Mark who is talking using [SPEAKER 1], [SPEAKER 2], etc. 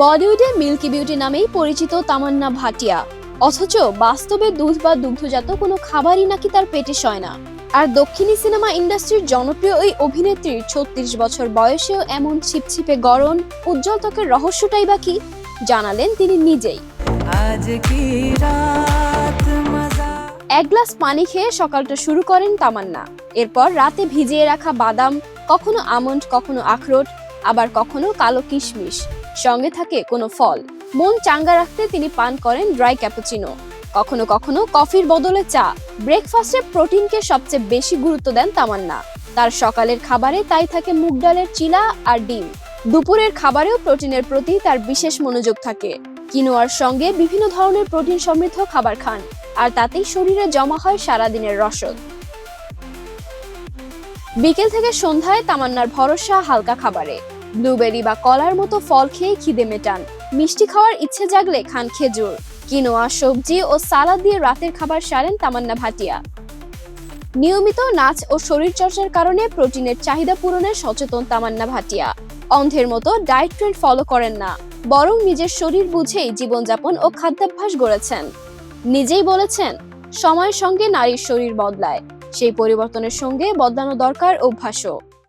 [SPEAKER 1] বলিউডে milky beauty নামেই পরিচিত তামান্না ভাটিয়া, অথচ বাস্তবে দুধ বা দুগ্ধজাত কোনো খাবারই নাকি তার পেটে সয় না। আর দক্ষিণী সিনেমা ইন্ডাস্ট্রির জনপ্রিয় ওই অভিনেত্রীর ৩৬ বছর বয়সেও এমন ছিপছিপে গড়ন, উজ্জ্বল ত্বকের রহস্যটাই বা কি, জানালেন তিনি নিজেই। এক গ্লাস পানি খেয়ে সকালটা শুরু করেন তামান্না। এরপর রাতে ভিজিয়ে রাখা বাদাম, কখনো আমন্ড, কখনো আখরোট, আবার কখনো কালো কিশমিশ, সঙ্গে থাকে কোনো ফল। মন চাঙ্গা রাখতে তিনি পান করেন ড্রাই ক্যাপুচিনো, কখনো কখনো কফির বদলে চা। ব্রেকফাস্টে প্রোটিনকে সবচেয়ে বেশি গুরুত্ব দেন তামান্না। তার সকালের খাবারে তাই থাকে মুগ ডালের চিলা আর ডিম। দুপুরের খাবারেও প্রোটিনের প্রতি তার বিশেষ মনোযোগ থাকে। কিনোয়ার সঙ্গে বিভিন্ন ধরনের প্রোটিন সমৃদ্ধ খাবার খান, আর তাতেই শরীরে জমা হয় সারাদিনের রসদ। বিকেল থেকে সন্ধ্যায় তামান্নার ভরসা হালকা খাবারে। ব্লুবেরি বা কলার মতো ফল খেয়ে খিদে মেটান। মিষ্টি খাওয়ার ইচ্ছে জাগলে খান খেজুর। কিনোয়া, সবজি ও সালাদ দিয়ে রাতের খাবার সারেন তামান্না ভাটিয়া। নিয়মিত নাচ ও শরীরচর্চার কারণে প্রোটিনের চাহিদা পূরণে সচেতন তামান্না ভাটিয়া। অন্ধের মতো ডায়েট ট্রেন্ড ফলো করেন না, বরং নিজের শরীর বুঝেই জীবনযাপন ও খাদ্যাভ্যাস গড়েছেন। নিজেই বলেছেন, সময়ের সঙ্গে নারীর শরীর বদলায়, সেই পরিবর্তনের সঙ্গে বদলানো দরকার অভ্যাসও।